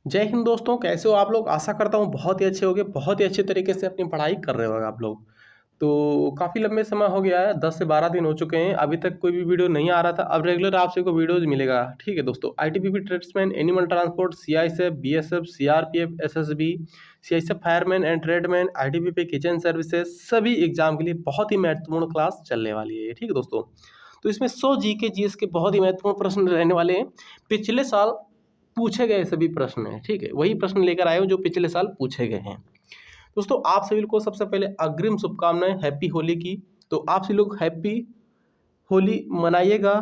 जय हिंद दोस्तों, कैसे हो आप लोग। आशा करता हूँ बहुत ही अच्छे होंगे, बहुत ही अच्छे तरीके से अपनी पढ़ाई कर रहे होंगे आप लोग। तो काफ़ी लंबे समय हो गया है, 10 से 12 दिन हो चुके हैं, अभी तक कोई भी वीडियो नहीं आ रहा था। अब रेगुलर आप सभी को वीडियोज मिलेगा। ठीक है दोस्तों, ITBP tradesman, animal transport, CISF, BSF, CRPF, SSB, CISF fireman and tradesman, ITBP kitchen services, सभी एग्जाम के लिए बहुत ही महत्वपूर्ण क्लास चलने वाली है। ठीक है दोस्तों, तो इसमें 100 जीके जीएस के बहुत ही महत्वपूर्ण प्रश्न रहने वाले हैं। पिछले साल पूछे गए सभी प्रश्न हैं। ठीक है, वही प्रश्न लेकर आए हूँ जो पिछले साल पूछे गए हैं। दोस्तों, आप सभी को सबसे पहले अग्रिम शुभकामनाएं हैप्पी होली की। तो आप सभी लोग हैप्पी होली मनाइएगा,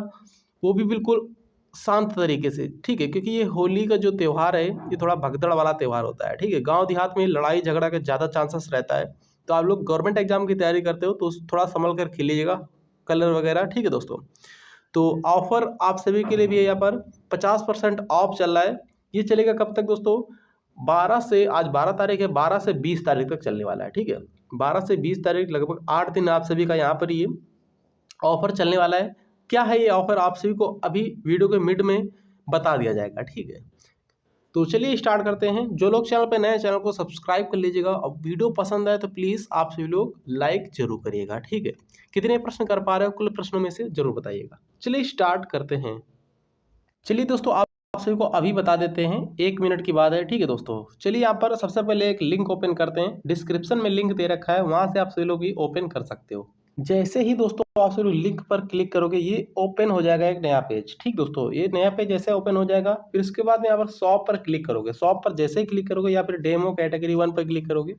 वो भी बिल्कुल शांत तरीके से। ठीक है, क्योंकि ये होली का जो त्यौहार है ये थोड़ा भगदड़ वाला त्यौहार होता है। ठीक है, गांव देहात में लड़ाई झगड़ा का ज़्यादा चांसेस रहता है। तो आप लोग गवर्नमेंट एग्जाम की तैयारी करते हो तो थोड़ा संभल कर खेलिएगा, कलर वगैरह। ठीक है दोस्तों, तो ऑफर आप सभी के लिए भी है यहाँ पर 50% ऑफ चल रहा है। ये चलेगा कब तक दोस्तों? 12 से, आज 12 तारीख है, 12 से 20 तारीख तक चलने वाला है। ठीक है, 12 से 20 तारीख, लगभग 8 दिन आप सभी का यहाँ पर ये ऑफर चलने वाला है। क्या है ये ऑफर, आप सभी को अभी वीडियो के मिड में बता दिया जाएगा। ठीक है, तो चलिए स्टार्ट करते हैं। जो लोग चैनल पर नए, चैनल को सब्सक्राइब कर लीजिएगा और वीडियो पसंद आए तो प्लीज़ आप सभी लोग लाइक जरूर करिएगा। ठीक है, कितने प्रश्न कर पा रहे हो कुल प्रश्नों में से जरूर बताइएगा। चलिए स्टार्ट करते हैं। चलिए दोस्तों, आप सभी को अभी बता देते हैं, 1 मिनट की बात है। ठीक है दोस्तों, चलिए यहाँ पर सबसे पहले एक लिंक ओपन करते हैं। डिस्क्रिप्शन में लिंक दे रखा है, वहाँ से आप सभी लोग ये ओपन कर सकते हो। जैसे ही दोस्तों आप सभी लोग लिंक पर क्लिक करोगे ये ओपन हो जाएगा एक नया पेज। ठीक दोस्तों, ये नया पेज जैसे ओपन हो जाएगा, फिर उसके बाद में यहाँ पर शॉप पर क्लिक करोगे। शॉप पर जैसे ही क्लिक करोगे या फिर डेमो कैटेगरी 1 पर क्लिक करोगे।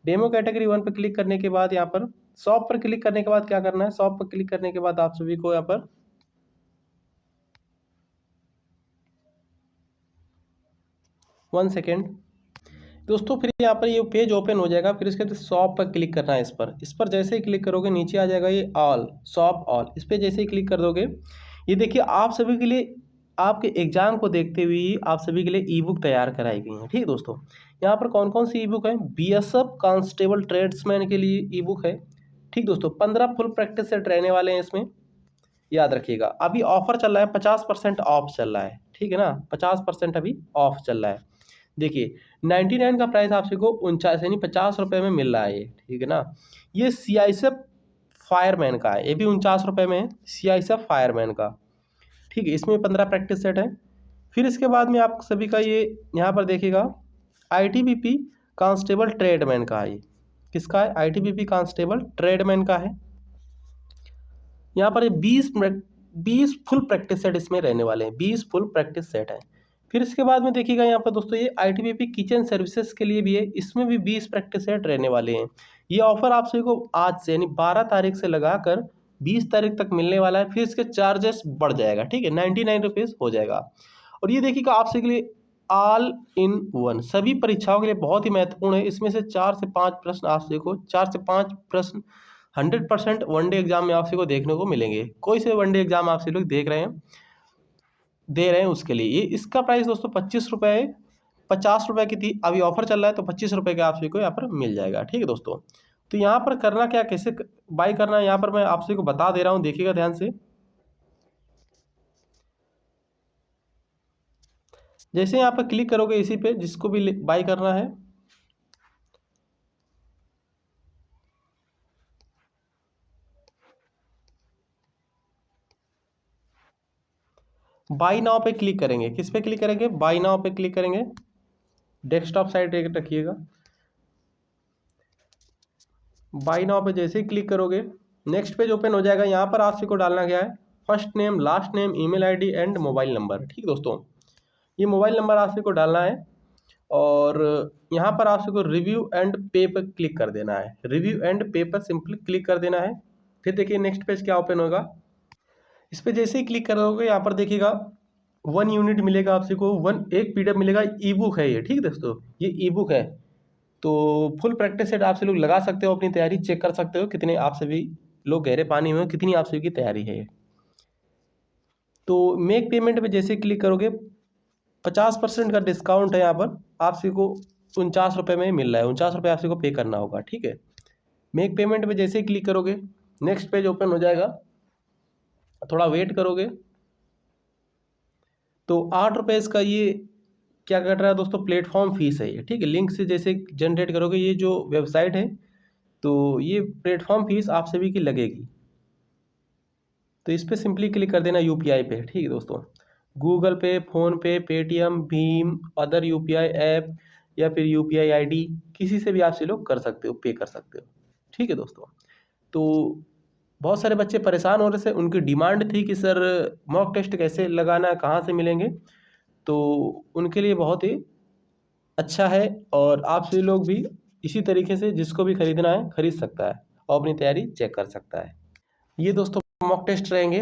डेमो कैटेगरी 1 पर क्लिक करने के बाद यहाँ पर शॉप पर क्लिक करने के बाद क्या करना है, शॉप पर क्लिक करने के बाद आप सभी को यहाँ पर 1 सेकेंड दोस्तों, फिर यहाँ पर ये पेज ओपन हो जाएगा। फिर इसके बाद शॉप पर क्लिक करना है। इस पर जैसे ही क्लिक करोगे नीचे आ जाएगा ये ऑल, शॉप ऑल। इस पर जैसे ही क्लिक कर दोगे, ये देखिए आप सभी के लिए, आपके एग्जाम को देखते हुए आप सभी के लिए ई बुक तैयार कराई गई है। ठीक है दोस्तों, यहाँ पर कौन कौन सी ई बुक है? बीएसएफ कांस्टेबल ट्रेड्समैन के लिए ई बुक है। ठीक दोस्तों, 15 फुल प्रैक्टिस सेट रहने वाले हैं इसमें, याद रखिएगा। अभी ऑफर चल रहा है, 50% ऑफ चल रहा है। ठीक है ना, 50% अभी ऑफ चल रहा है। देखिए 99 का प्राइस आप सबको 49 यानी 50 रुपये में मिल रहा है ये। ठीक है ना, ये सीआईएसएफ फायरमैन का है, ये भी 49 रुपये में है, सीआईएसएफ फायरमैन का। ठीक है, इसमें 15 प्रैक्टिस सेट है। फिर इसके बाद में आप सभी का ये यहाँ पर देखिएगा आईटीबीपी कांस्टेबल ट्रेडमैन का है। ये किसका है? आईटीबीपी कांस्टेबल ट्रेडमैन का है। यहाँ पर 20 फुल प्रैक्टिस सेट इसमें रहने वाले हैं, 20 फुल प्रैक्टिस सेट है। फिर इसके बाद में देखिएगा यहाँ पर दोस्तों ये आईटीबीपी किचन सर्विसेज के लिए भी है, इसमें भी 20 प्रैक्टिस सेट रहने वाले हैं। ये ऑफर आप सभी को आज से यानी 12 तारीख से लगाकर 20 तारीख तक मिलने वाला है। फिर इसके चार्जेस बढ़ जाएगा। ठीक है, 99 रुपीज़ हो जाएगा। और ये देखिएगा आप सभी के लिए ऑल इन वन, सभी परीक्षाओं के लिए बहुत ही महत्वपूर्ण है। इसमें से 4 से 5 प्रश्न आप सभी को, 4 से 5 प्रश्न 100% वनडे एग्जाम में आप सभी को देखने को मिलेंगे। कोई से वनडे एग्जाम आप सभी लोग देख रहे हैं, दे रहे हैं, उसके लिए ये इसका प्राइस दोस्तों 25 रुपये है। 50 रुपये की थी, अभी ऑफर चल रहा है तो 25 रुपये का आप सभी को यहाँ पर मिल जाएगा। ठीक है दोस्तों, तो यहाँ पर करना क्या, कैसे बाई करना है, यहाँ पर मैं आप सभी को बता दे रहा हूँ, देखिएगा ध्यान से। जैसे यहाँ पर क्लिक करोगे इसी पे, जिसको भी बाई करना है, बाई नाउ पे क्लिक करेंगे। किस पे क्लिक करेंगे? बाई नाउ पे क्लिक करेंगे। डेस्कटॉप साइड रखिएगा। बाई नाउ पे जैसे ही क्लिक करोगे नेक्स्ट पेज ओपन हो जाएगा। यहाँ पर आप सभी को डालना क्या है? First name, last name, email ID and mobile number. ठीक दोस्तों, ये मोबाइल नंबर आप सभी को डालना है। और यहाँ पर आप सभी को रिव्यू एंड पे पर क्लिक कर देना है। रिव्यू एंड पे पर सिंपली क्लिक कर देना है। फिर देखिए नेक्स्ट पेज क्या ओपन होगा। इस पर जैसे ही क्लिक करोगे यहाँ पर देखिएगा 1 यूनिट मिलेगा आप सभी को, एक पीडीएफ मिलेगा। ई बुक है ये। ठीक है दोस्तों, ये ई बुक है। तो फुल प्रैक्टिस सेट आप सभी लोग लगा सकते हो, अपनी तैयारी चेक कर सकते हो, कितने आप सभी लोग गहरे पानी में हो, कितनी आप सभी की तैयारी है। तो मेक पेमेंट पे जैसे क्लिक करोगे 50% का डिस्काउंट है यहाँ पर, आप सभी को 49 रुपये में मिल रहा है। 49 रुपये आप सभी को पे करना होगा। ठीक है, मेक पेमेंट पे जैसे ही क्लिक करोगे नेक्स्ट पेज ओपन हो जाएगा। थोड़ा वेट करोगे तो 8 रुपये इसका ये क्या कर रहा है दोस्तों, प्लेटफॉर्म फीस है ये, ठीक है। लिंक से जैसे जनरेट करोगे ये जो वेबसाइट है, तो ये प्लेटफॉर्म फीस आप सभी की लगेगी। तो इस पर सिंपली क्लिक कर देना यूपीआई पे, ठीक है दोस्तों। गूगल पे, फ़ोन पे, Paytm, Bhim, other UPI app या फिर यूपीआई आईडी, किसी से भी आप से लोग कर सकते हो, पे कर सकते हो, ठीक है दोस्तों। तो बहुत सारे बच्चे परेशान हो रहे थे, उनकी डिमांड थी कि सर मॉक टेस्ट कैसे लगाना है, कहाँ से मिलेंगे। तो उनके लिए बहुत ही अच्छा है, और आप सभी लोग भी इसी तरीके से जिसको भी खरीदना है खरीद सकता है और अपनी तैयारी चेक कर सकता है। ये दोस्तों मॉक टेस्ट रहेंगे,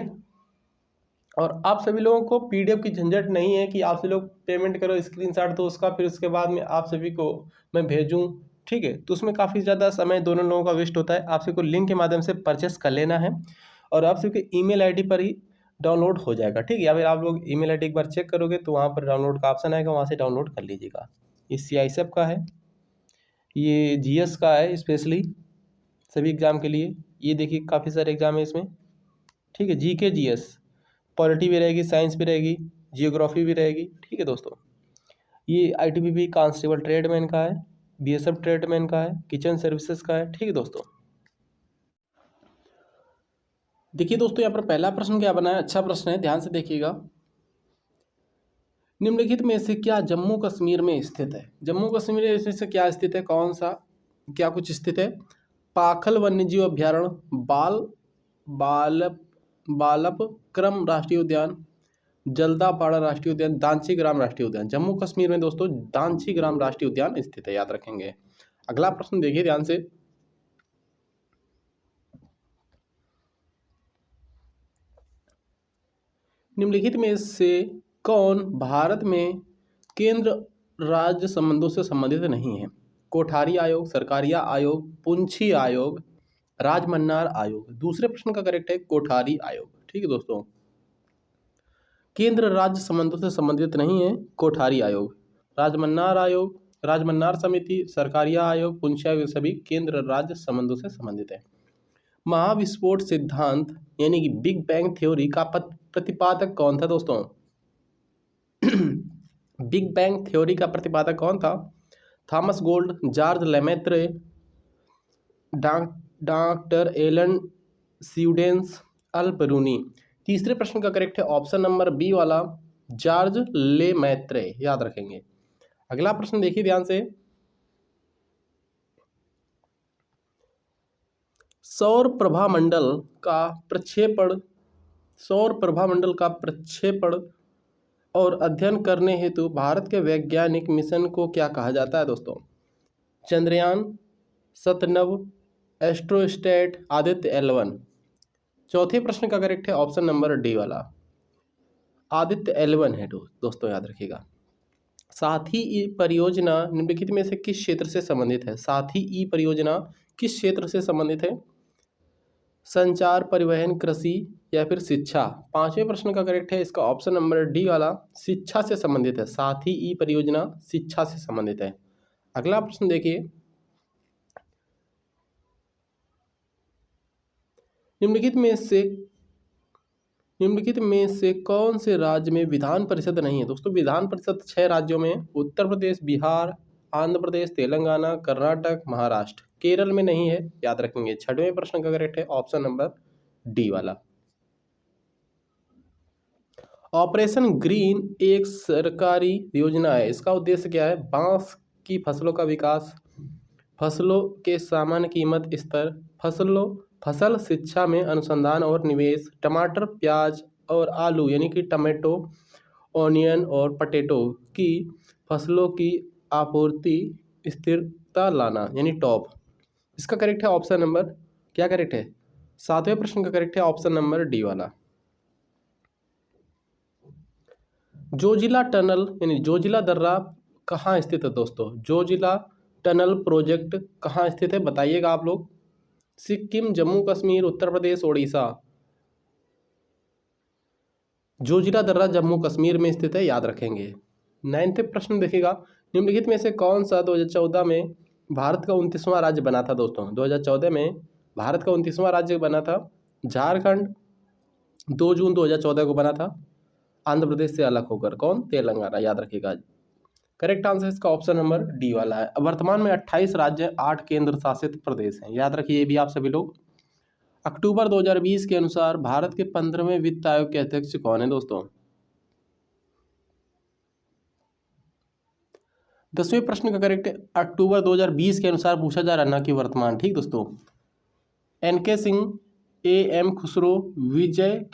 और आप सभी लोगों को पीडीएफ की झंझट नहीं है कि आप सभी लोग पेमेंट करो, स्क्रीनशॉट दो उसका, फिर उसके बाद में आप सभी को मैं भेजूं, ठीक है। तो उसमें काफ़ी ज़्यादा समय दोनों लोगों का वेस्ट होता है। आप सभी को लिंक के माध्यम से परचेस कर लेना है, और आप सभी के ईमेल आईडी पर ही डाउनलोड हो जाएगा, ठीक है। या फिर आप लोग ईमेल आईडी एक बार चेक करोगे तो वहाँ पर डाउनलोड का ऑप्शन आएगा, वहाँ से डाउनलोड कर लीजिएगा। ये CISEP का है, ये GS का है स्पेशली सभी एग्ज़ाम के लिए। ये देखिए काफ़ी सारे एग्ज़ाम है इसमें, ठीक है। GK GS, पॉलिटी भी रहेगी, साइंस भी रहेगी, जियोग्राफी भी रहेगी, ठीक है दोस्तों। ये ITBP कांस्टेबल ट्रेडमैन का है, BSF ट्रेडमैन का है, किचन सर्विसेज का है, ठीक है दोस्तों। देखिए दोस्तों यहाँ पर पहला प्रश्न क्या बना है, अच्छा प्रश्न है, ध्यान से देखिएगा। निम्नलिखित में से क्या जम्मू कश्मीर में स्थित है? जम्मू कश्मीर में से क्या स्थित है, कौन सा क्या कुछ स्थित है? पाखल वन्यजीव अभ्यारण्य, बाल बालपक्रम राष्ट्रीय उद्यान, जल्दापाड़ा राष्ट्रीय उद्यान, दांची ग्राम राष्ट्रीय उद्यान। जम्मू कश्मीर में दोस्तों दांची ग्राम राष्ट्रीय उद्यान स्थित है, याद रखेंगे। अगला प्रश्न देखिए ध्यान से। निम्नलिखित में से कौन भारत में केंद्र राज्य संबंधों से संबंधित नहीं है? कोठारी आयोग, सरकारिया आयोग, पुंछी आयोग, राजमन्नार आयोग। दूसरे प्रश्न का करेक्ट है कोठारी आयोग, ठीक है दोस्तों। केंद्र राज्य संबंधों से संबंधित नहीं है कोठारी आयोग। राजमन्नार आयोग, राजमन्नार समिति, सरकारिया आयोग, पुंछी आयोग सभी केंद्र राज्य संबंधों से संबंधित है। महाविस्फोट सिद्धांत यानी कि बिग बैंग थ्योरी का प्रतिपादक कौन था दोस्तों? बिग बैंग थ्योरी का प्रतिपादक कौन था? Thomas Gold, George Lemaitre, doctor Alan स्यूडेंस, अल्बरूनी। तीसरे प्रश्न का करेक्ट है ऑप्शन नंबर बी वाला, जॉर्ज लेमेत्रे, याद रखेंगे। अगला प्रश्न देखिए ध्यान से। सौर प्रभामंडल का प्रक्षेपण और अध्ययन करने हेतु भारत के वैज्ञानिक मिशन को क्या कहा जाता है दोस्तों? चंद्रयान, सतनव, एस्ट्रोस्टेट, आदित्य L1। चौथे प्रश्न का करेक्ट है ऑप्शन नंबर डी वाला, आदित्य L1 है दोस्तों, याद रखिएगा। साथी ई परियोजना निम्नलिखित में से किस क्षेत्र से संबंधित है? साथी ई परियोजना किस क्षेत्र से संबंधित है? संचार, परिवहन, कृषि या फिर शिक्षा। पांचवें प्रश्न का करेक्ट है इसका ऑप्शन नंबर डी वाला, शिक्षा से संबंधित है। साथ ही ई परियोजना शिक्षा से संबंधित है। अगला प्रश्न देखिए। निम्नलिखित में से कौन से राज्य में विधान परिषद नहीं है? दोस्तों विधान परिषद 6 राज्यों में, उत्तर प्रदेश, बिहार, आंध्र प्रदेश, तेलंगाना, कर्नाटक, महाराष्ट्र। केरल में नहीं है, याद रखेंगे। छठवें प्रश्न का करेक्ट है ऑप्शन नंबर डी वाला। ऑपरेशन ग्रीन एक सरकारी योजना है, इसका उद्देश्य क्या है? बांस की फसलों का विकास, फसलों के सामान्य कीमत स्तर, फसल शिक्षा में अनुसंधान और निवेश, टमाटर, प्याज और आलू यानी कि टमाटो, ऑनियन और पटेटो की फसलों की आपूर्ति स्थिरता लाना यानी टॉप। इसका करेक्ट है ऑप्शन नंबर, क्या करेक्ट है? सातवें प्रश्न का करेक्ट है ऑप्शन नंबर डी वाला। जोजिला टनल यानी जोजिला दर्रा कहाँ स्थित है दोस्तों? जोजिला टनल प्रोजेक्ट कहाँ स्थित है बताइएगा आप लोग। सिक्किम, जम्मू कश्मीर, उत्तर प्रदेश, ओडिशा। जोजिला दर्रा जम्मू कश्मीर में स्थित है, याद रखेंगे। 9वें प्रश्न देखिएगा। निम्नलिखित में से कौन सा 2014 में भारत का 29वां राज्य बना था दोस्तों? 2014 में भारत का 29वां राज्य बना था झारखंड, 2 जून 2014 को बना था, आंध्र प्रदेश से अलग होकर। कौन? तेलंगाना, याद रखिएगा। करेक्ट आंसर इसका ऑप्शन नंबर डी वाला है। वर्तमान में 28 राज्य 8 केंद्र शासित प्रदेश हैं। याद रखिए ये भी आप सभी लोग। अक्टूबर 2020 के अनुसार भारत के 15वें वित्त आयोग के अध्यक्ष कौन है दोस्तों? 10वें प्रश्न का करेक्ट अक्टूबर 2020 के अनुसार पूछा जा रहा है, ना कि वर्तमान। ठीक दोस्तों। एनके सिंह, एम खुसरो, विजय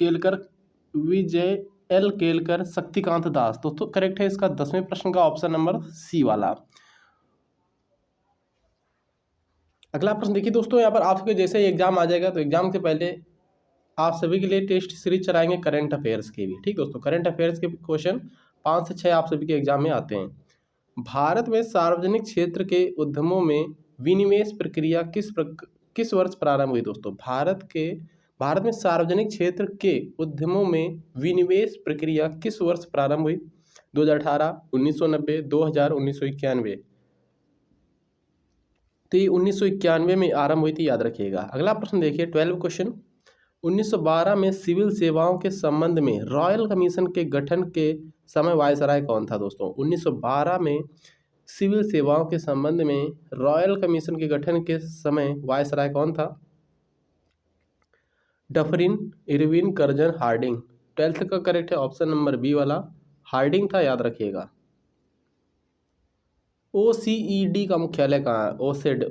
एल केलकर, शक्तिकांत दास। दोस्तों करेक्ट है इसका 10वें प्रश्न का ऑप्शन नंबर सी वाला। अगला प्रश्न देखिए दोस्तों, यहाँ पर आपके जैसे एग्जाम आ जाएगा तो एग्जाम से पहले आप सभी के लिए टेस्ट सीरीज चलाएंगे करंट अफेयर्स के भी। ठीक दोस्तों, करंट अफेयर्स के क्वेश्चन 5 से 6 आप सभी के एग्जाम में आते हैं। भारत में सार्वजनिक क्षेत्र के उद्यमों में विनिवेश प्रक्रिया किस वर्ष प्रारंभ हुई दोस्तों? भारत में सार्वजनिक क्षेत्र के उद्यमों में विनिवेश प्रक्रिया किस वर्ष प्रारंभ हुई? 2018, 1990, 2000, 1991। तो ये 1991 में आरंभ हुई थी, याद रखिएगा। अगला प्रश्न देखिए 12 क्वेश्चन। 1912 में सिविल सेवाओं के संबंध में रॉयल कमीशन के गठन के समय वायसराय कौन था दोस्तों? 1912 में सिविल सेवाओं के संबंध में रॉयल कमीशन के गठन के समय वायसराय कौन था? Dufferin, Irwin, Curzon, Hardinge. 12th का करेक्ट है ऑप्शन नंबर बी वाला, हार्डिंग था, याद रखिएगा। ओसीईडी का मुख्यालय कहाँ है?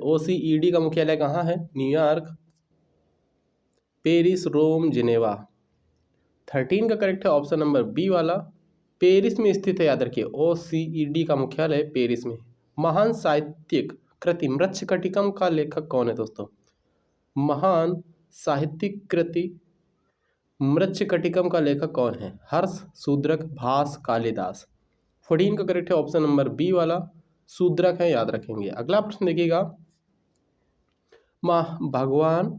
ओसीईडी का मुख्यालय कहाँ है? न्यूयॉर्क, पेरिस, रोम, जिनेवा। 13 का करेक्ट है ऑप्शन नंबर बी वाला, पेरिस में स्थित है, याद रखिए। ओसीईडी का मुख्यालय पेरिस में। महान साहित्यिक कृति मृच्छकटिकम का लेखक कौन है दोस्तों? महान साहित्यिक कृति मृच्छकटिकम का लेखक कौन है? हर्ष, शूद्रक, भास, कालिदास। 14 का करेक्ट है ऑप्शन नंबर बी वाला, शूद्रक है, याद रखेंगे। अगला प्रश्न देखिएगा, भगवान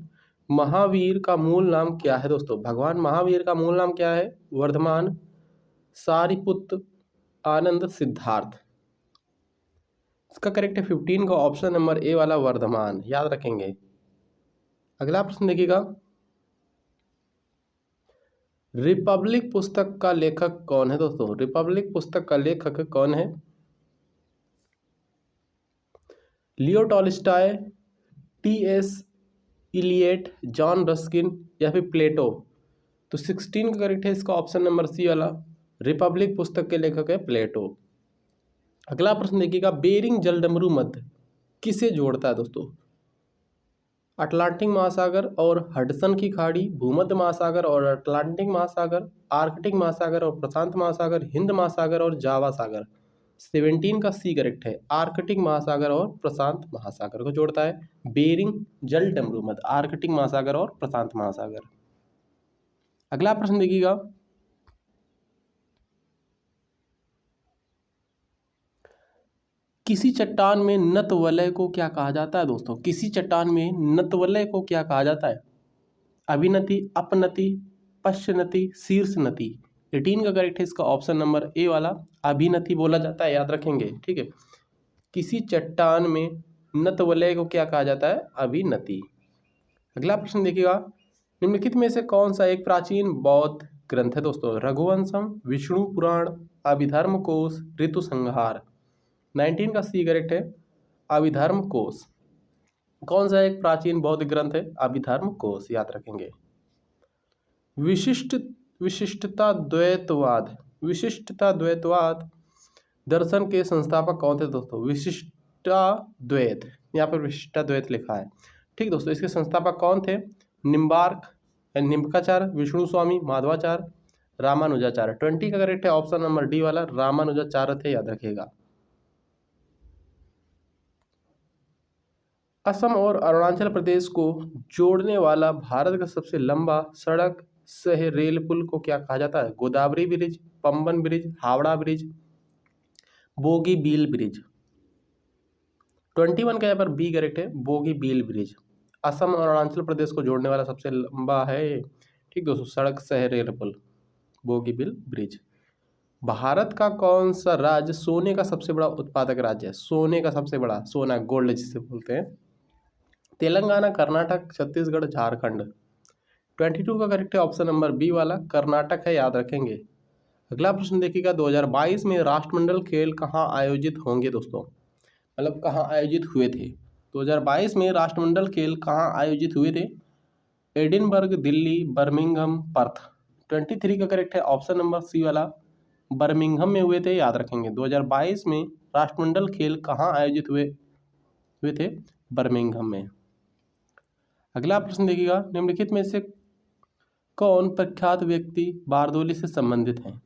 महावीर का मूल नाम क्या है दोस्तों? भगवान महावीर का मूल नाम क्या है? वर्धमान, सारिपुत्र, आनंद, सिद्धार्थ। इसका करेक्ट है 15 का ऑप्शन नंबर ए वाला, वर्धमान, याद रखेंगे। अगला प्रश्न देखिएगा, रिपब्लिक पुस्तक का लेखक कौन है दोस्तों? रिपब्लिक पुस्तक का लेखक कौन है? Leo Tolstoy, T S. Eliot, John Ruskin या फिर प्लेटो। तो 16 का करेक्ट है इसका ऑप्शन नंबर सी वाला, रिपब्लिक पुस्तक के लेखक है प्लेटो। अगला प्रश्न देखिएगा, बेरिंग जलडमरू मध्य किसे जोड़ता है दोस्तों? अटलांटिक महासागर और हडसन की खाड़ी, भूमध्य महासागर और अटलांटिक महासागर, आर्कटिक महासागर और प्रशांत महासागर, हिंद महासागर और जावा सागर। 17 का सी करेक्ट है, आर्कटिक महासागर और प्रशांत महासागर को जोड़ता है बेरिंग जलडमरू मध्य, आर्कटिक महासागर और प्रशांत महासागर। अगला प्रश्न देखिएगा, किसी चट्टान में नतवलय को क्या कहा जाता है दोस्तों? किसी चट्टान में नतवलय को क्या कहा जाता है? अभिनति, अपनति, पश्चनति, शीर्ष नति। 18 का करेक्ट है इसका ऑप्शन नंबर ए वाला, अभिनति बोला जाता है, याद रखेंगे। ठीक है, किसी चट्टान में नतवलय को क्या कहा जाता है? अभिनति। अगला प्रश्न देखिएगा, निम्नलिखित में से कौन सा एक प्राचीन बौद्ध ग्रंथ है दोस्तों? रघुवंशम, विष्णु पुराण, अभिधर्म कोश, ऋतु संहार। 19 का सी करेक्ट है, अभिधर्म कोश। कौन सा एक प्राचीन बौद्ध ग्रंथ है? अभिधर्म कोश, याद रखेंगे। विशिष्टता द्वैतवाद दर्शन के संस्थापक कौन थे दोस्तों? विशिष्टाद्वैत, यहाँ पर विशिष्टाद्वैत लिखा है। ठीक दोस्तों, इसके संस्थापक कौन थे? निम्बार्क, विष्णु स्वामी, माधवाचार्य, रामानुजाचार्य। 20 का करेक्ट है ऑप्शन नंबर डी वाला, रामानुजाचार्य थे, याद रखिएगा। असम और अरुणाचल प्रदेश को जोड़ने वाला भारत का सबसे लंबा सड़क सह रेल पुल को क्या कहा जाता है? Godavari bridge, Pamban bridge, Howrah bridge, Bogibeel bridge. 21 का यहाँ पर बी करेक्ट है, बोगीबील ब्रिज। असम और अरुणाचल प्रदेश को जोड़ने वाला सबसे लंबा है, ठीक दोस्तों, सड़क सह रेल पुल, बोगीबील ब्रिज। भारत का कौन सा राज्य सोने का सबसे बड़ा उत्पादक राज्य है? सोने का सबसे बड़ा, सोना, गोल्ड जिसे बोलते हैं। तेलंगाना, कर्नाटक, छत्तीसगढ़, झारखंड। 22 का करेक्ट है ऑप्शन नंबर बी वाला, कर्नाटक है, याद रखेंगे। अगला प्रश्न देखिएगा, 2022 में राष्ट्रमंडल खेल कहाँ आयोजित होंगे दोस्तों, मतलब कहाँ आयोजित हुए थे। 2022 में राष्ट्रमंडल खेल कहाँ आयोजित हुए थे? Edinburgh, Delhi, Birmingham, Perth. 23 का करेक्ट है ऑप्शन नंबर सी वाला, बर्मिंघम में हुए थे, याद रखेंगे। 2022 में राष्ट्रमंडल खेल कहाँ आयोजित हुए थे? बर्मिंघम में। अगला प्रश्न देखिएगा, निम्नलिखित में से कौन प्रख्यात व्यक्ति बारदोली से संबंधित हैं?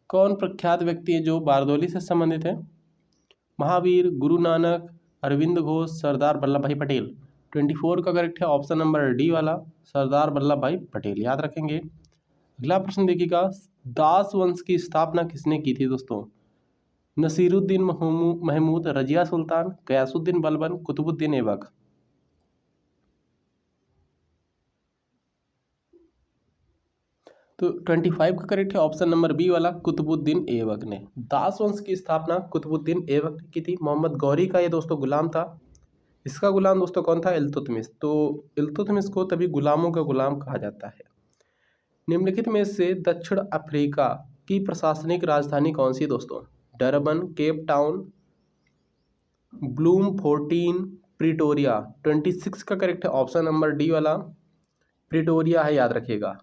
कौन प्रख्यात व्यक्ति है जो बारदोली से संबंधित है? महावीर, गुरु नानक, अरविंद घोष, सरदार वल्लभ भाई पटेल। 24 का करेक्ट है ऑप्शन नंबर डी वाला, सरदार वल्लभ भाई पटेल, याद रखेंगे। अगला प्रश्न देखिएगा, दास वंश की स्थापना किसने की थी दोस्तों? नसीरुद्दीन महमूद, रजिया सुल्तान, गयासुद्दीन बलबन, कुतुबुद्दीन ऐबक। तो 25 का करेक्ट है ऑप्शन नंबर बी वाला, कुतुबुद्दीन ऐबक ने। दास वंश की स्थापना कुतुबुद्दीन ऐबक ने की थी। मोहम्मद गौरी का ये दोस्तों गुलाम था। इसका गुलाम दोस्तों कौन था? इल्तुतमिश। तो इल्तुतमिश को तभी गुलामों का गुलाम कहा जाता है। निम्नलिखित में से दक्षिण अफ्रीका की प्रशासनिक राजधानी कौन सी दोस्तों? Durban, Cape Town, Bloemfontein, Pretoria. 26 का करेक्ट है ऑप्शन नंबर डी वाला, प्रिटोरिया है, याद रखिएगा।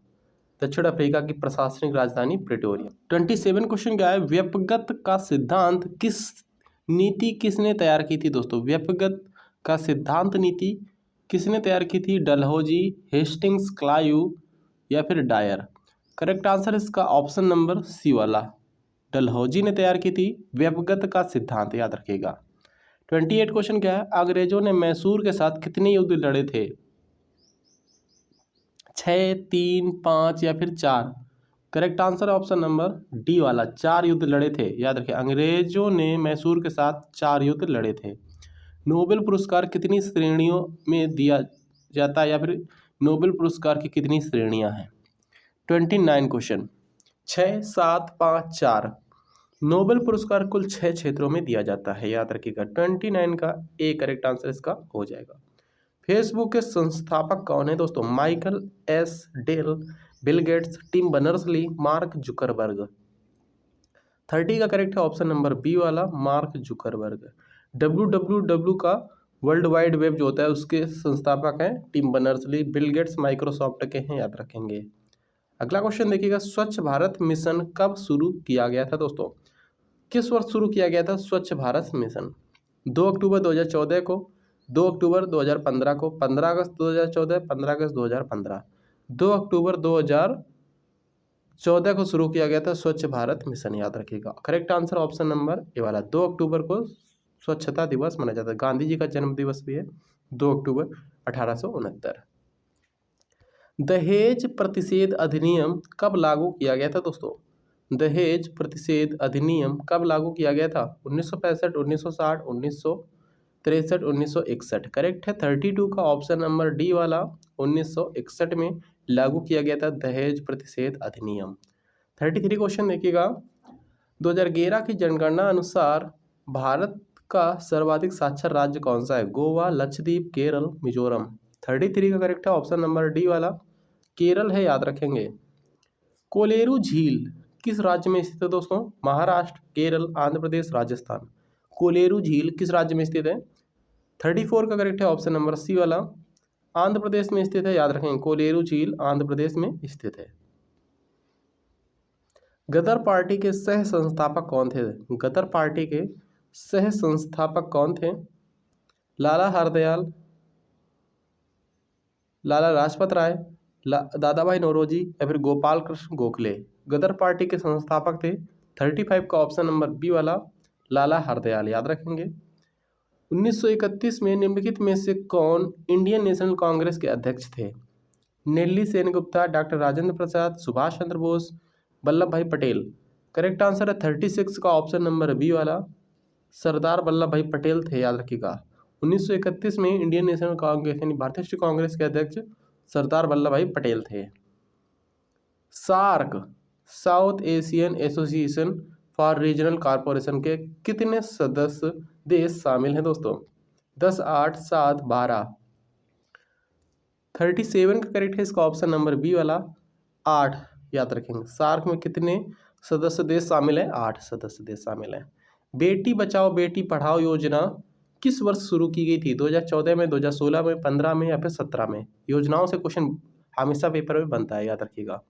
दक्षिण अफ्रीका की प्रशासनिक राजधानी प्रिटोरिया। 27 क्वेश्चन क्या है, व्यपगत का सिद्धांत किसने तैयार की थी दोस्तों? व्यपगत का सिद्धांत नीति किसने तैयार की थी? डलहौजी, हेस्टिंग्स, क्लाइव या फिर डायर। करेक्ट आंसर इसका ऑप्शन नंबर सी वाला, डलहौजी ने तैयार की थी व्यपगत का सिद्धांत, याद रखिएगा। 28 क्वेश्चन क्या है, अंग्रेजों ने मैसूर के साथ कितने युद्ध लड़े थे? 6, 3, 5 या फिर 4। Correct answer option number D वाला, 4 युद्ध लड़े थे, याद रखें। अंग्रेजों ने मैसूर के साथ 4 युद्ध लड़े थे। नोबेल पुरस्कार कितनी श्रेणियों में दिया जाता है, या फिर नोबेल पुरस्कार की कितनी श्रेणियां हैं? 29 क्वेश्चन, 6, 7, 5, 4। नोबेल पुरस्कार कुल 6 क्षेत्रों में दिया जाता है, याद रखिएगा। 29 का ए करेक्ट आंसर इसका हो जाएगा। फेसबुक के संस्थापक कौन है दोस्तों? Michael S Dell, Bill Gates, Tim Berners Lee, Mark Zuckerberg. 30 का करेक्ट है ऑप्शन नंबर बी वाला, मार्क जुकरबर्ग। www का वर्ल्ड वाइड वेब जो होता है उसके संस्थापक हैं Tim Berners Lee, Bill Gates Microsoft के हैं, याद रखेंगे। अगला क्वेश्चन देखिएगा, स्वच्छ भारत मिशन कब शुरू किया गया था दोस्तों? किस वर्ष शुरू किया गया था स्वच्छ भारत मिशन? 2 अक्टूबर 2014 को, 2 अक्टूबर 2015 को, 15 अगस्त 2014, 15 अगस्त 2015। 2 अक्टूबर 2014 को शुरू किया गया था स्वच्छ भारत मिशन, याद रखिएगा। Correct answer option number A वाला, 2 अक्टूबर को स्वच्छता दिवस मनाया जाता है। गांधी जी का जन्म दिवस भी है 2 अक्टूबर 1869। दहेज प्रतिषेध अधिनियम कब लागू किया गया था दोस्तों? दहेज प्रतिषेध अधिनियम कब लागू किया गया था? 1965, 1960, 1963, 1961। करेक्ट है 32 का ऑप्शन नंबर डी वाला, 1961 में लागू किया गया था दहेज प्रतिषेध अधिनियम। 33 क्वेश्चन देखिएगा, 2011 की जनगणना अनुसार भारत का सर्वाधिक साक्षर राज्य कौन सा है? गोवा, लक्षद्वीप, केरल, मिजोरम। 33 का करेक्ट है ऑप्शन नंबर डी वाला, केरल है, याद रखेंगे। कोलेरू झील किस राज्य में स्थित है दोस्तों? महाराष्ट्र, केरल, आंध्र प्रदेश, राजस्थान। कोलेरू झील किस राज्य में स्थित है? 34 का करेक्ट है ऑप्शन नंबर सी वाला, आंध्र प्रदेश में स्थित है, याद रखेंगे। कोलेरू झील आंध्र प्रदेश में स्थित है। गदर पार्टी के सह संस्थापक कौन थे? गदर पार्टी के सह संस्थापक कौन थे? लाला हरदयाल, लाला लाजपत राय, दादा भाई नौरोजी या फिर गोपाल कृष्ण गोखले। गदर पार्टी के संस्थापक थे 35 का ऑप्शन नंबर बी वाला, लाला हरदयाल, याद रखेंगे। 1931 में निम्नलिखित में से कौन इंडियन नेशनल कांग्रेस के अध्यक्ष थे? नेल्ली Sengupta, doctor Rajendra Prasad, Subhash Chandra Bose, Vallabh Bhai Patel. Correct answer है 36 का ऑप्शन नंबर बी वाला, सरदार वल्लभ भाई पटेल थे, याद रखिएगा। 1931 में इंडियन नेशनल कांग्रेस यानी भारतीय राष्ट्रीय कांग्रेस के अध्यक्ष सरदार वल्लभ भाई पटेल थे। SAARC, South Asian Association for Regional Corporation के कितने सदस्य देश शामिल हैं दोस्तों? 10, 8, 7, 12। 37 का करेक्ट है इसका ऑप्शन नंबर बी वाला, 8, याद रखेंगे। सार्क में कितने सदस्य देश शामिल हैं? 8 सदस्य देश शामिल हैं। बेटी बचाओ बेटी पढ़ाओ योजना किस वर्ष शुरू की गई थी? 2014 में, 2016 में, 15 में या फिर 17 में? योजनाओं से क्वेश्चन हमेशा पेपर में बनता है, याद रखिएगा।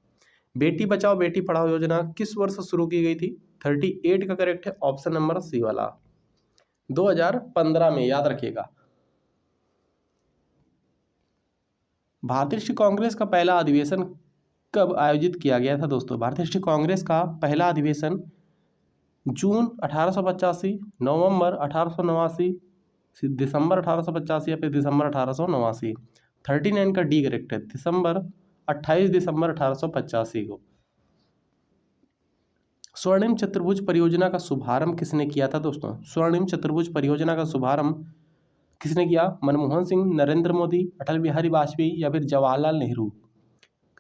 बेटी बचाओ बेटी पढ़ाओ योजना किस वर्ष शुरू की गई थी? 38 का करेक्ट है ऑप्शन नंबर सी वाला, 2015 में, याद रखिएगा। भारतीय राष्ट्रीय कांग्रेस का पहला अधिवेशन कब आयोजित किया गया था दोस्तों? भारतीय राष्ट्रीय कांग्रेस का पहला अधिवेशन जून 1885, नवंबर 1889, दिसंबर 1885 या फिर दिसंबर 1889। 39 का डी करेक्ट है, 28 दिसंबर 1885 को। स्वर्णिम चतुर्भुज परियोजना का शुभारंभ किसने किया था दोस्तों? स्वर्णिम चतुर्भुज परियोजना का शुभारंभ किसने किया? मनमोहन सिंह, नरेंद्र मोदी, अटल बिहारी वाजपेयी या फिर Jawaharlal Nehru?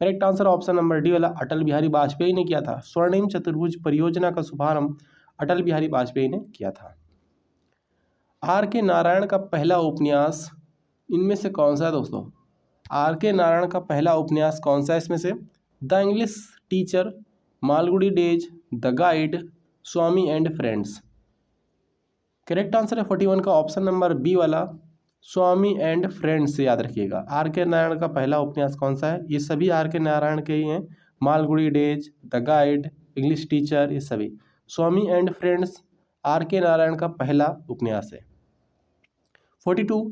Correct answer option number D वाला, अटल बिहारी वाजपेयी ने किया था। स्वर्णिम चतुर्भुज परियोजना का शुभारंभ अटल बिहारी वाजपेयी ने किया था। आर के नारायण का पहला उपन्यास इनमें से कौन सा है दोस्तों? आर के नारायण का पहला उपन्यास कौन सा है इसमें से? The English teacher, Malgudi days, the guide, Swami and friends? Correct answer है 41 का ऑप्शन नंबर बी वाला, स्वामी एंड फ्रेंड्स से, याद रखिएगा। आर के नारायण का पहला उपन्यास कौन सा है? ये सभी आर के नारायण के ही हैं। Malgudi days, the guide, English teacher, ये सभी। स्वामी एंड फ्रेंड्स आर के नारायण का पहला उपन्यास है। 42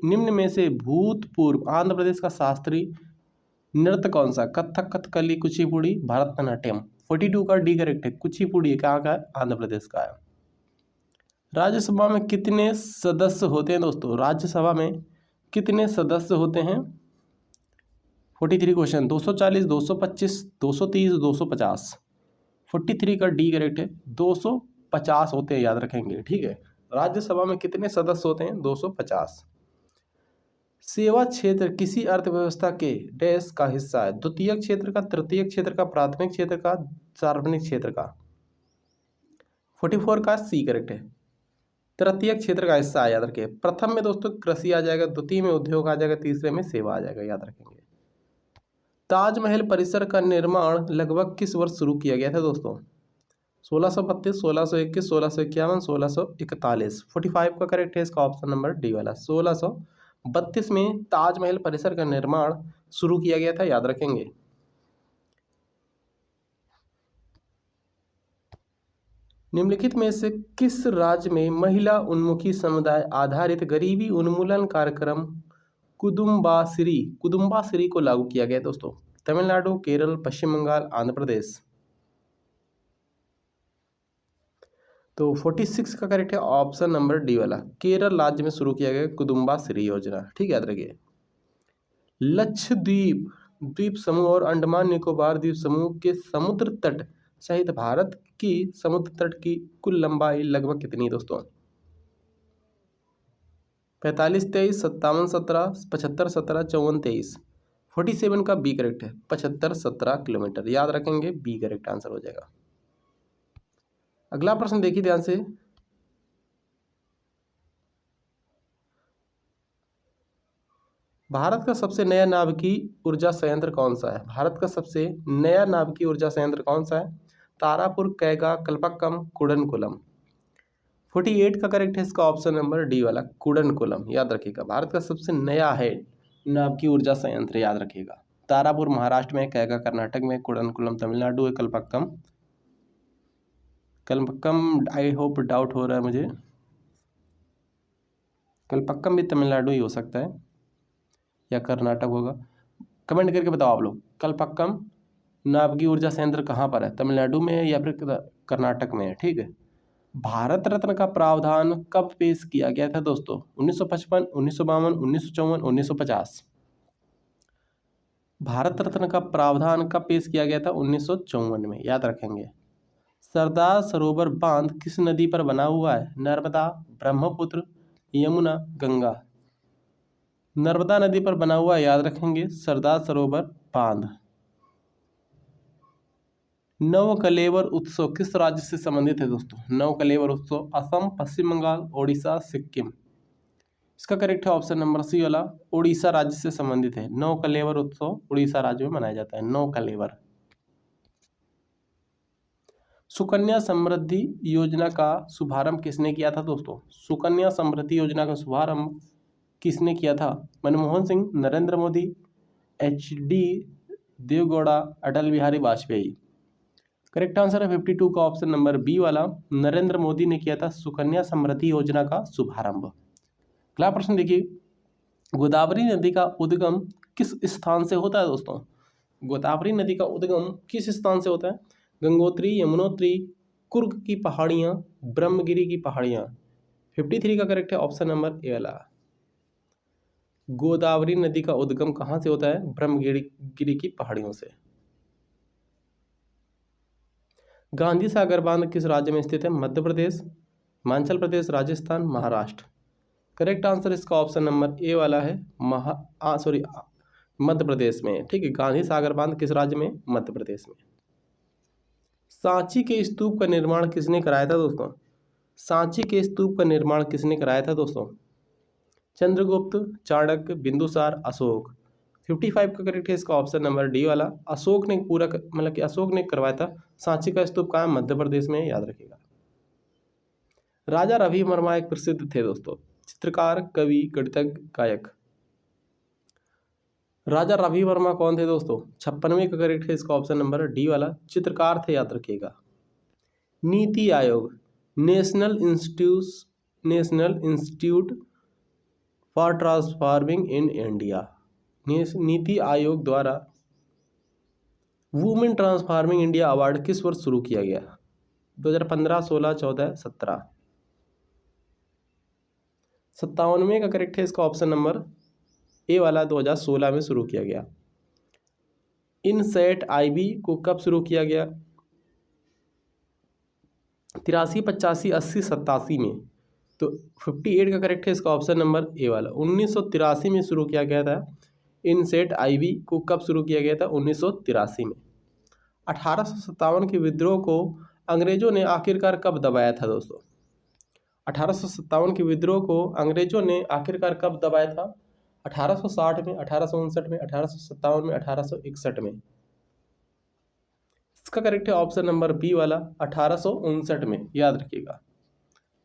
निम्न में से भूतपूर्व आंध्र प्रदेश का शास्त्रीय नृत्य कौन सा? कथक, कथकली, कुचिपुड़ी, भरतनाट्यम? 42 का डी करेक्ट है, कुचिपुड़ी कहाँ का है? आंध्र प्रदेश का है। राज्यसभा में कितने सदस्य होते हैं दोस्तों? राज्यसभा में कितने सदस्य होते हैं? 43 क्वेश्चन, 240, 225, 230, 250? 43 का डी करेक्ट है, 250 होते हैं, याद रखेंगे, ठीक है। राज्यसभा में कितने सदस्य होते हैं? 250। सेवा क्षेत्र किसी अर्थव्यवस्था के डैश का हिस्सा है? द्वितीयक क्षेत्र का, तृतीयक क्षेत्र का, प्राथमिक क्षेत्र का, सार्वजनिक क्षेत्र का? 44 का सी करेक्ट है, तृतीयक क्षेत्र का हिस्सा है, याद रखिए। प्रथम में दोस्तों कृषि आ जाएगा, द्वितीय में उद्योग आ जाएगा, तीसरे में सेवा आ जाएगा, याद रखेंगे। ताजमहल परिसर का निर्माण लगभग किस वर्ष शुरू किया गया था दोस्तों? 1632, 1621, 1651, 1641? 45 का करेक्ट है इसका ऑप्शन नंबर डी वाला, 1632 में ताजमहल परिसर का निर्माण शुरू किया गया था, याद रखेंगे। निम्नलिखित में से किस राज्य में महिला उन्मुखी समुदाय आधारित गरीबी उन्मूलन कार्यक्रम कुदुम्बाश्री को लागू किया गया दोस्तों? तमिलनाडु, केरल, पश्चिम बंगाल, आंध्र प्रदेश? तो 46 का करेक्ट है ऑप्शन नंबर डी वाला, केरल राज्य में शुरू किया गया कुदुम्बाश्री योजना, ठीक है, याद रखिए। लक्षद्वीप द्वीप समूह और अंडमान निकोबार द्वीप समूह के समुद्र तट सहित भारत की समुद्र तट की कुल लंबाई लगभग कितनी दोस्तों? 45, 23, 57, 17, 75, 17, 54, 23? 47 का बी करेक्ट है, 75, 17 किलोमीटर, याद रखेंगे, बी करेक्ट आंसर हो जाएगा। अगला प्रश्न देखिए ध्यान से। भारत का सबसे नया नाभिकीय ऊर्जा संयंत्र कौन सा है? भारत का सबसे नया नाभिकीय ऊर्जा संयंत्र कौन सा है? तारापुर, कैगा, कल्पक्कम, कुडनकुलम? 48 का करेक्ट है इसका ऑप्शन नंबर डी वाला, कुडनकुलम, याद रखिएगा। भारत का सबसे नया है नाभिकीय ऊर्जा संयंत्र, याद रखिएगा। तारापुर महाराष्ट्र में, कैगा कर्नाटक में, कुडनकुलम तमिलनाडु है, कल्पक्कम आई होप डाउट हो रहा है मुझे, कल्पक्कम भी तमिलनाडु ही हो सकता है या कर्नाटक होगा, कमेंट करके बताओ आप लोग। कल्पक्कम नाभिकीय ऊर्जा संयंत्र कहाँ पर है? तमिलनाडु में है या फिर कर्नाटक में है, ठीक है। भारत रत्न का प्रावधान कब पेश किया गया था दोस्तों? 1955, 1952, 1954, 1950? भारत रत्न का प्रावधान कब पेश किया गया था? 1954 में, याद रखेंगे। सरदार सरोवर बांध किस नदी पर बना हुआ है? नर्मदा, ब्रह्मपुत्र, यमुना, गंगा? नर्मदा नदी पर बना हुआ है, याद रखेंगे, सरदार सरोवर बांध। नवकलेवर उत्सव किस राज्य से संबंधित है दोस्तों? नवकलेवर उत्सव असम, पश्चिम बंगाल, ओडिशा, सिक्किम? इसका करेक्ट है ऑप्शन नंबर सी वाला, ओडिशा राज्य से संबंधित है। नवकलेवर उत्सव उड़ीसा राज्य में मनाया जाता है, नवकलेवर। सुकन्या समृद्धि योजना का शुभारंभ किसने किया था दोस्तों? सुकन्या समृद्धि योजना का शुभारंभ किसने किया था? Manmohan Singh, Narendra Modi, HD Deve Gowda, Atal Bihari Vajpayee. Correct answer है 52 का ऑप्शन नंबर बी वाला, नरेंद्र मोदी ने किया था सुकन्या समृद्धि योजना का शुभारंभ। अगला प्रश्न देखिए, गोदावरी नदी का उद्गम किस स्थान से होता है दोस्तों? गोदावरी नदी का उद्गम किस स्थान से होता है? गंगोत्री, यमुनोत्री, कुर्ग की पहाड़ियां, ब्रह्मगिरी की पहाड़ियां। 53 का करेक्ट है ऑप्शन नंबर ए वाला। गोदावरी नदी का उद्गम कहां से होता है? ब्रह्मगिरी की पहाड़ियों से। गांधी सागर बांध किस राज्य में स्थित है? मध्य प्रदेश, हिमाचल प्रदेश, राजस्थान, महाराष्ट्र। करेक्ट आंसर इसका ऑप्शन नंबर ए वाला है, मध्य प्रदेश में। ठीक है, गांधी सागर बांध किस राज्य में? मध्य प्रदेश में। सांची के स्तूप का निर्माण किसने कराया था दोस्तों? सांची के स्तूप का निर्माण किसने कराया था दोस्तों? चंद्रगुप्त, चाणक्य, बिंदुसार, अशोक। 55 का करेक्ट है इसका ऑप्शन नंबर डी वाला, अशोक ने पूरा मतलब कि अशोक ने करवाया था। सांची का स्तूप कहाँ? मध्य प्रदेश में, याद रखिएगा। राजा रवि वर्मा एक प्रसिद्ध थे दोस्तों, चित्रकार, कवि, गणितज्ञ, गायक। राजा रवि वर्मा कौन थे दोस्तों? 56वें का करेक्ट है इसका ऑप्शन नंबर डी वाला, चित्रकार थे, याद रखिएगा। NITI Aayog, national institute for transforming in India. NITI Aayog द्वारा वुमेन ट्रांसफॉर्मिंग इंडिया अवार्ड किस वर्ष शुरू किया गया? 2015, 16, 14, 17। 57वें का करेक्ट है इसका ऑप्शन नंबर ए वाला, 2016 में शुरू किया गया। इनसेट IB को कब शुरू किया गया? 83, 85, 80, 87 में। तो 58 का करेक्ट है इसका ऑप्शन नंबर ए वाला, 1983 में शुरू किया गया था। इनसेट IB को कब शुरू किया गया था? 1983 में। 1857 के विद्रोह को अंग्रेजों ने आखिरकार कब दबाया था दोस्तों? 1857 के विद्रोह को अंग्रेजों ने आखिरकार कब दबाया था? 1860 में, 1859 में, 1857 में, 1861 में। इसका करेक्ट है ऑप्शन नंबर बी वाला, 1859 में, याद रखिएगा।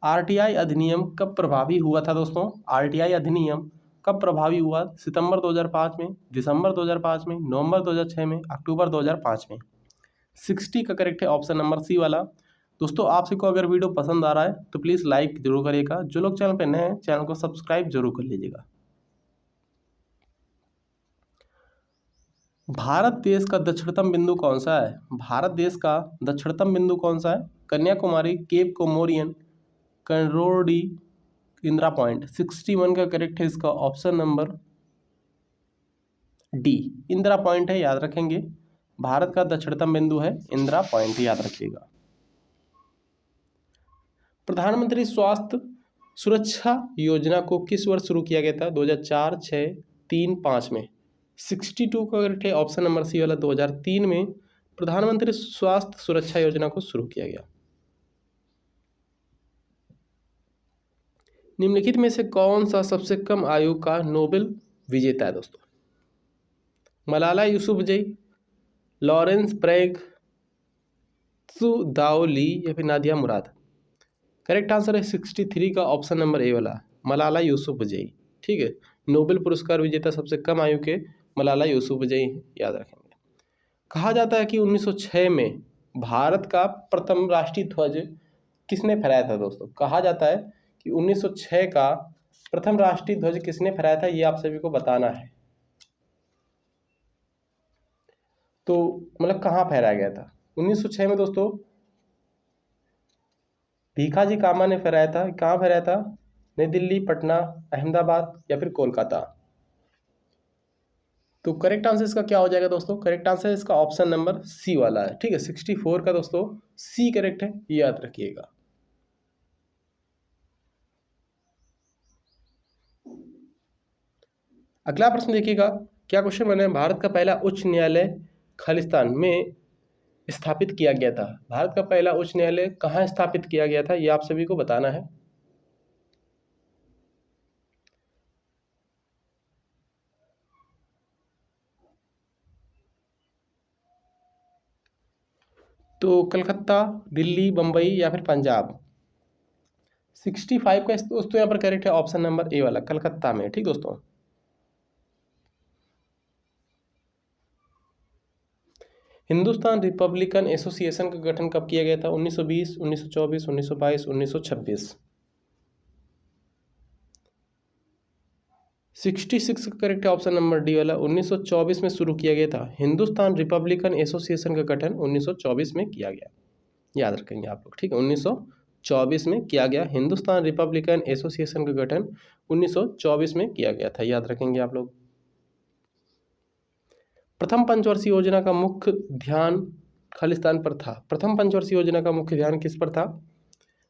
RTI अधिनियम कब प्रभावी हुआ था दोस्तों? RTI अधिनियम कब प्रभावी हुआ? सितंबर 2005 में, दिसंबर 2005 में, नवंबर 2006 में, अक्टूबर 2005 में। 60 का करेक्ट है ऑप्शन नंबर सी वाला। दोस्तों आपसे को अगर वीडियो पसंद आ रहा है तो प्लीज़ लाइक जरूर करिएगा, जो लोग चैनल पर नए हैं चैनल को सब्सक्राइब जरूर कर लीजिएगा। भारत देश का दक्षिणतम बिंदु कौन सा है? भारत देश का दक्षिणतम बिंदु कौन सा है? कन्याकुमारी, केप कोमोरियन, कंडोरडी, इंदिरा पॉइंट। 61 का करेक्ट है इसका option number D, Indira point है, याद रखेंगे। भारत का दक्षिणतम बिंदु है इंदिरा पॉइंट, याद रखिएगा। प्रधानमंत्री स्वास्थ्य सुरक्षा योजना को किस वर्ष शुरू किया गया था? 2004, 6, 3, 5 में। 62 का करेक्ट है ऑप्शन नंबर सी वाला, 2003 में प्रधानमंत्री स्वास्थ्य सुरक्षा योजना को शुरू किया गया। निम्नलिखित में से कौन सा सबसे कम आयु का नोबेल विजेता है दोस्तों? Malala Yousafzai, Lawrence Bragg, Tzu दाओ ली या फिर नादिया मुराद। करेक्ट आंसर है 63 का ऑप्शन नंबर ए वाला, मलाला यूसुफजई। ठीक है, नोबेल पुरस्कार विजेता सबसे कम आयु के मलाला यूसुफजई, याद रखेंगे। कहा जाता है कि 1906 में भारत का प्रथम राष्ट्रीय ध्वज किसने फहराया था दोस्तों? कहा जाता है कि 1906 का प्रथम राष्ट्रीय ध्वज किसने फहराया था, ये आप सभी को बताना है। तो मतलब कहाँ फहराया गया था 1906 में दोस्तों? भीखाजी कामा ने फहराया था। कहाँ फहराया था? नई दिल्ली, पटना, अहमदाबाद या फिर कोलकाता। तो करेक्ट आंसर इसका क्या हो जाएगा दोस्तों? करेक्ट आंसर इसका ऑप्शन नंबर सी वाला है। ठीक है, 64 का दोस्तों सी करेक्ट है, याद रखिएगा। अगला प्रश्न देखिएगा, क्या क्वेश्चन बने? भारत का पहला उच्च न्यायालय खालिस्तान में स्थापित किया गया था। भारत का पहला उच्च न्यायालय कहाँ स्थापित किया गया था, ये आप सभी को बताना है। तो कलकत्ता, दिल्ली, बम्बई या फिर पंजाब। 65 का दोस्तों यहाँ पर करेक्ट है ऑप्शन नंबर ए वाला, कलकत्ता में। ठीक दोस्तों, हिंदुस्तान रिपब्लिकन एसोसिएशन का गठन कब किया गया था? 1920, 1924, 1922, 1926। 66 का करेक्ट है ऑप्शन नंबर डी वाला, 1924 में शुरू किया गया था। हिंदुस्तान रिपब्लिकन एसोसिएशन का गठन 1924 में किया गया, याद रखेंगे आप लोग। ठीक है, 1924 में किया गया। हिंदुस्तान रिपब्लिकन एसोसिएशन का गठन 1924 में किया गया था, याद रखेंगे आप लोग। प्रथम पंचवर्षीय योजना का मुख्य ध्यान खालिस्तान पर था। प्रथम पंचवर्षीय योजना का मुख्य ध्यान किस पर था?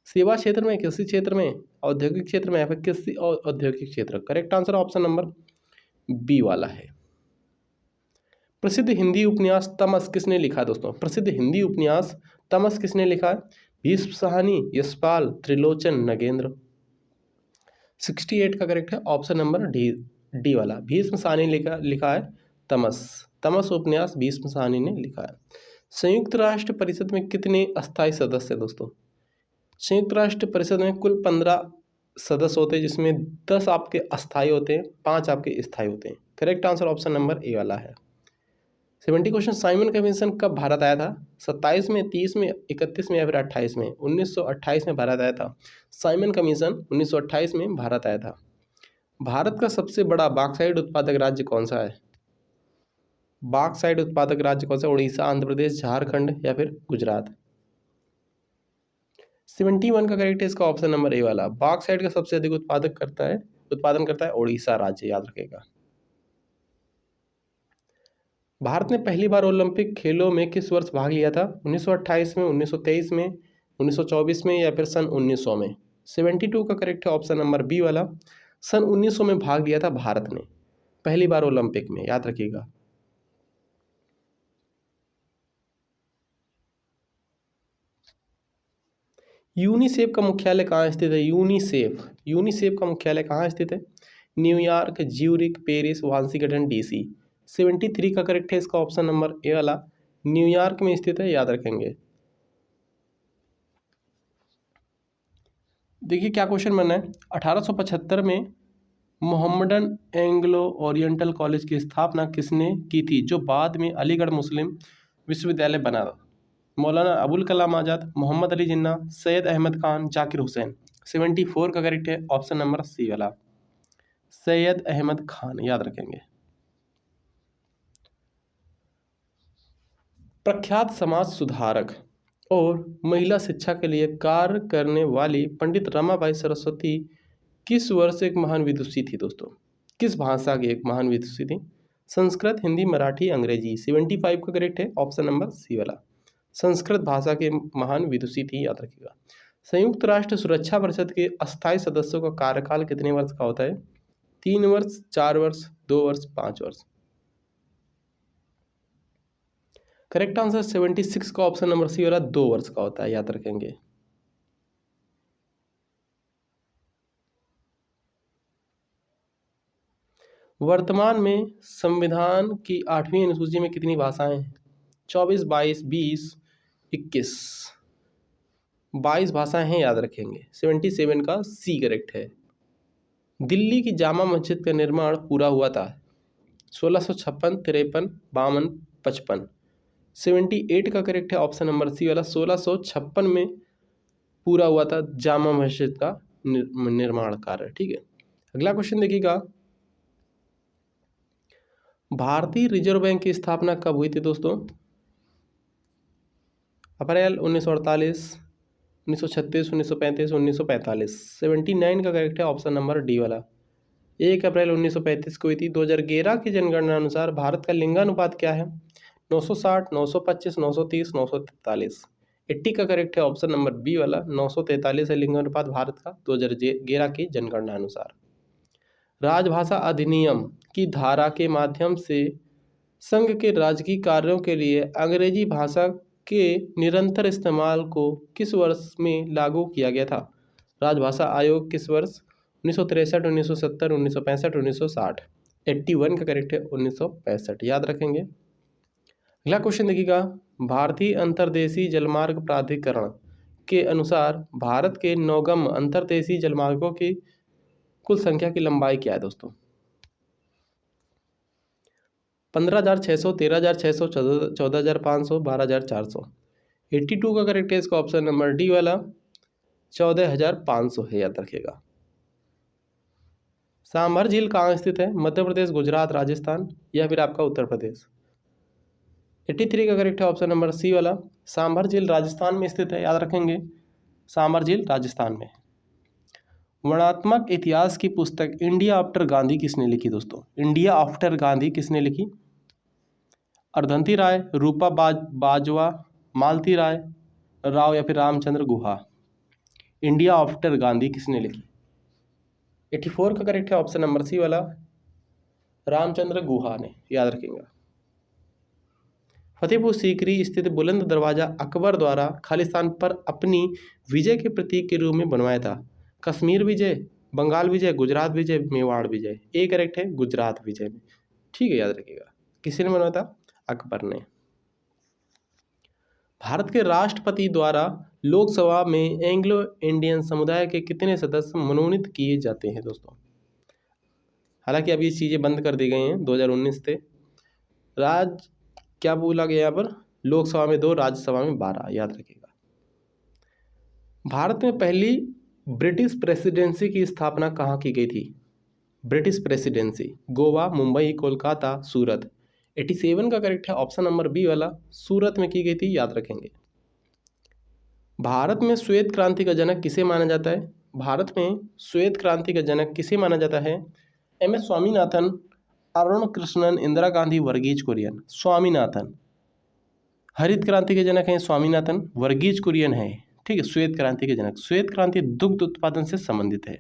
सेवा क्षेत्र में, कृषि क्षेत्र में, औद्योगिक क्षेत्र में या फिर कृषि और औद्योगिक क्षेत्र। Correct answer option number B वाला है। प्रसिद्ध हिंदी उपन्यास तमस किसने लिखा दोस्तों? प्रसिद्ध हिंदी उपन्यास तमस किसने लिखा है? भीष्म साहनी, यशपाल, त्रिलोचन, नगेंद्र। 68 का करेक्ट है ऑप्शन नंबर डी वाला, भीष्म साहनी लिखा है तमस। तमस उपन्यास भीष्म साहनी ने लिखा है। संयुक्त राष्ट्र परिषद में कितने अस्थायी सदस्य हैं दोस्तों? संयुक्त राष्ट्र परिषद में कुल 15 सदस्य होते हैं, जिसमें 10 आपके अस्थायी होते हैं, 5 आपके स्थायी होते हैं। Correct answer option number A वाला है। 70 क्वेश्चन, साइमन कमीशन कब भारत आया था? 27 में, 30 में, 31 में या फिर 28 में? 1928 में भारत आया था। साइमन कमीशन 1928 में भारत आया था। भारत का सबसे बड़ा बॉक्साइट उत्पादक राज्य कौन सा है? बॉक्साइट उत्पादक राज्य कौन सा? उड़ीसा, आंध्र प्रदेश, झारखंड या फिर गुजरात। 71 का करेक्ट है इसका ऑप्शन नंबर ए वाला, बॉक्साइट का सबसे अधिक उत्पादन करता है उड़ीसा राज्य, याद रखेगा। भारत ने पहली बार ओलंपिक खेलों में किस वर्ष भाग लिया था? 1928 में, 1923 में, 1924 में या फिर सन 1900 में? 72 का करेक्ट है ऑप्शन नंबर बी वाला, सन 1900 में भाग लिया था भारत ने पहली बार ओलंपिक में, याद रखिएगा। यूनिसेफ का मुख्यालय कहाँ स्थित है? यूनिसेफ का मुख्यालय कहाँ स्थित है? New York, Zurich, Paris, Washington DC. 73 का करेक्ट है इसका ऑप्शन नंबर ए वाला, न्यूयॉर्क में स्थित है, याद रखेंगे। देखिए क्या क्वेश्चन बना है। 1875 में मोहम्मडन एंग्लो ओरिएंटल कॉलेज की स्थापना किसने की थी, जो बाद में अलीगढ़ मुस्लिम विश्वविद्यालय बना? मौलाना अबुल कलाम आज़ाद, मोहम्मद अली जिन्ना, सैयद अहमद खान, जाकिर हुसैन। 74 का करेक्ट है ऑप्शन नंबर सी वाला, सैयद अहमद खान, याद रखेंगे। प्रख्यात समाज सुधारक और महिला शिक्षा के लिए कार्य करने वाली पंडित रमाबाई सरस्वती किस वर्ष एक महान विदुषी थी दोस्तों? किस भाषा की एक महान विदुषी थी? संस्कृत, हिंदी, मराठी, अंग्रेजी। 75 का करेक्ट है ऑप्शन नंबर सी वाला, संस्कृत भाषा के महान विदुषी थी, याद रखिएगा। संयुक्त राष्ट्र सुरक्षा परिषद के अस्थायी सदस्यों का कार्यकाल कितने वर्ष का होता है? 3 वर्ष, 4 वर्ष, 2 वर्ष, 5 वर्ष। करेक्ट आंसर 76 का ऑप्शन नंबर सी वाला, 2 वर्ष का होता है, याद रखेंगे। वर्तमान में संविधान की 8वीं अनुसूची में कितनी भाषाएं हैं? 24, 22, 20, 21। 22 भाषाएं हैं, याद रखेंगे। 77 का सी करेक्ट है। दिल्ली की जामा मस्जिद का निर्माण पूरा हुआ था 1656, 53, 52, 55। 78 का करेक्ट है ऑप्शन नंबर सी वाला, 1656 में पूरा हुआ था जामा मस्जिद का निर्माण कार्य। ठीक है, अगला क्वेश्चन देखिएगा। भारतीय रिजर्व बैंक की स्थापना कब हुई थी दोस्तों? अप्रैल 1948, 1936, 1935, 1945। 79 का करेक्ट है ऑप्शन नंबर डी वाला, 1 अप्रैल 1935 को हुई थी। 2011 की जनगणना अनुसार भारत का लिंगानुपात क्या है? 960, 925, 930, 943। 80 का करेक्ट है ऑप्शन नंबर बी वाला, 943 है लिंगानुपात भारत का 2011 की जनगणना अनुसार। राजभाषा अधिनियम की धारा के माध्यम से संघ के राजकीय कार्यों के लिए अंग्रेजी भाषा के निरंतर इस्तेमाल को किस वर्ष में लागू किया गया था? राजभाषा आयोग किस वर्ष? 1963, 1970, 1965, 1960। 81 का करेक्ट है 1965, याद रखेंगे। अगला क्वेश्चन देखिएगा। भारतीय अंतर्देशीय जलमार्ग प्राधिकरण के अनुसार भारत के नौगम अंतर्देशीय जलमार्गों की कुल संख्या की लंबाई क्या है दोस्तों? 15,600, 13,600, 14,500, 12,400। 82 का करेक्ट है इसका ऑप्शन नंबर डी वाला 14,500 है, याद रखिएगा। सांभर झील कहाँ स्थित है? मध्य प्रदेश, गुजरात, राजस्थान या फिर आपका उत्तर प्रदेश? 83 का करेक्ट है ऑप्शन नंबर सी वाला सांभर झील राजस्थान में स्थित है, याद रखेंगे, सांभर झील राजस्थान में। वर्णनात्मक इतिहास की पुस्तक इंडिया आफ्टर गांधी किसने लिखी दोस्तों? इंडिया आफ्टर गांधी किसने लिखी? अर्धंती राय, रूपा बाजवा, मालती राय राव या फिर रामचंद्र गुहा? इंडिया आफ्टर गांधी किसने लिखी? 84 का करेक्ट है ऑप्शन नंबर सी वाला रामचंद्र गुहा ने, याद रखेंगे। फतेहपुर सीकरी स्थित बुलंद दरवाजा अकबर द्वारा खालिस्तान पर अपनी विजय के प्रतीक के रूप में बनवाया था। कश्मीर विजय, बंगाल विजय, गुजरात विजय, मेवाड़ विजय? ए करेक्ट है गुजरात विजय में, ठीक है, याद रखिएगा। किसने बनवाया था? अकबर ने। भारत के राष्ट्रपति द्वारा लोकसभा में एंग्लो इंडियन समुदाय के कितने सदस्य मनोनीत किए जाते हैं दोस्तों? हालांकि अब ये चीज़ें बंद कर दी गई हैं 2019 से। क्या बोला गया यहाँ पर? लोकसभा में 2, राज्यसभा में 12, याद रखिएगा। भारत में पहली ब्रिटिश प्रेसिडेंसी की स्थापना कहाँ की गई थी? ब्रिटिश प्रेसिडेंसी गोवा, मुंबई, कोलकाता, सूरत? 87 का करेक्ट है ऑप्शन नंबर बी वाला सूरत में की गई थी, याद रखेंगे। भारत में श्वेत क्रांति का जनक किसे माना जाता है? भारत में श्वेत क्रांति का जनक किसे माना जाता है? एम.एस. स्वामीनाथन, अरुण कृष्णन, इंदिरा गांधी, वर्गीज कुरियन? स्वामीनाथन। हरित क्रांति के जनक हैं स्वामीनाथन, वर्गीज कुरियन है, ठीक है, श्वेत क्रांति के जनक। श्वेत क्रांति दुग्ध उत्पादन से संबंधित है।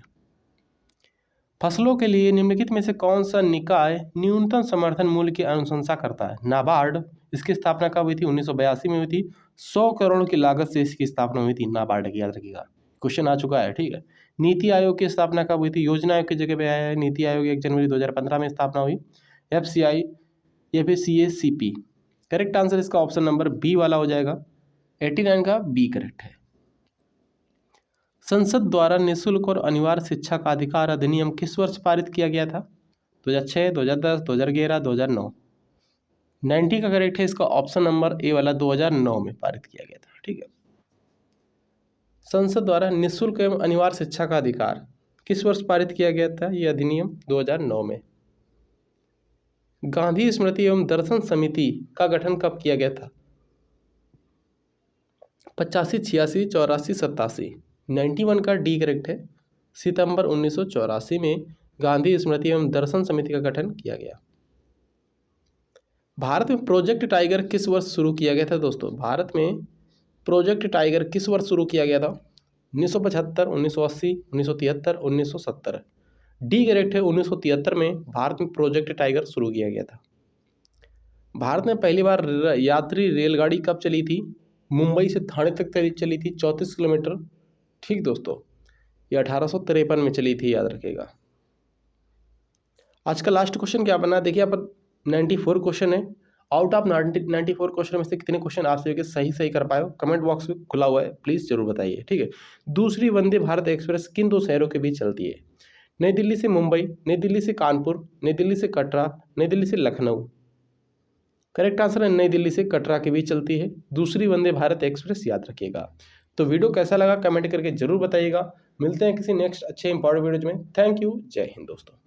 फसलों के लिए निम्नलिखित में से कौन सा निकाय न्यूनतम समर्थन मूल्य की अनुशंसा करता है? नाबार्ड। इसकी स्थापना कब हुई थी? 1982 में हुई थी। 100 करोड़ की लागत से इसकी स्थापना हुई थी नाबार्ड की, याद रखिएगा, क्वेश्चन आ चुका है, ठीक है। नीति आयोग की स्थापना कब हुई थी? योजना आयोग की जगह पे आया है नीति आयोग, 1 जनवरी 2015 में स्थापना हुई। FCI या फिर CACP? करेक्ट आंसर इसका ऑप्शन नंबर बी वाला हो जाएगा, 89 का बी करेक्ट है। संसद द्वारा निःशुल्क और अनिवार्य शिक्षा का अधिकार अधिनियम किस वर्ष पारित किया गया था? 2006, 2010, 2011, 2009? 90 का करेक्ट है इसका ऑप्शन नंबर ए वाला 2009 में पारित किया गया था, ठीक है। संसद द्वारा निःशुल्क एवं अनिवार्य शिक्षा का अधिकार किस वर्ष पारित किया गया था? यह अधिनियम 2009 में। गांधी स्मृति एवं दर्शन समिति का गठन कब किया गया था? 85, 86, 84, 87? 91 का डी करेक्ट है, सितंबर 1984 में गांधी स्मृति एवं दर्शन समिति का गठन किया गया। भारत में प्रोजेक्ट टाइगर किस वर्ष शुरू किया गया था दोस्तों? भारत में प्रोजेक्ट टाइगर किस वर्ष शुरू किया गया था? 1975, 1980, 1973, 1970? डी करेक्ट है, 1973 में भारत में प्रोजेक्ट टाइगर शुरू किया गया था। भारत में पहली बार यात्री रेलगाड़ी कब चली थी? मुंबई से ठाणे तक चली थी, 34 किलोमीटर, ठीक दोस्तों, ये 1853 में चली थी, याद रखिएगा। आज का लास्ट क्वेश्चन क्या बना? देखिए यहाँ पर 94 क्वेश्चन है। आउट ऑफ 94 क्वेश्चन में से कितने क्वेश्चन आप सभी के सही कर पाए हो? कमेंट बॉक्स में खुला हुआ है, प्लीज़ जरूर बताइए, ठीक है। दूसरी वंदे भारत एक्सप्रेस किन 2 शहरों के बीच चलती है? नई दिल्ली से मुंबई, नई दिल्ली से कानपुर, नई दिल्ली से कटरा, नई दिल्ली से लखनऊ? करेक्ट आंसर है नई दिल्ली से कटरा के बीच चलती है दूसरी वंदे भारत एक्सप्रेस, याद रखिएगा। तो वीडियो कैसा लगा कमेंट करके जरूर बताइएगा। मिलते हैं किसी नेक्स्ट अच्छे इंपॉर्टेंट वीडियो में। थैंक यू, जय हिंद दोस्तों।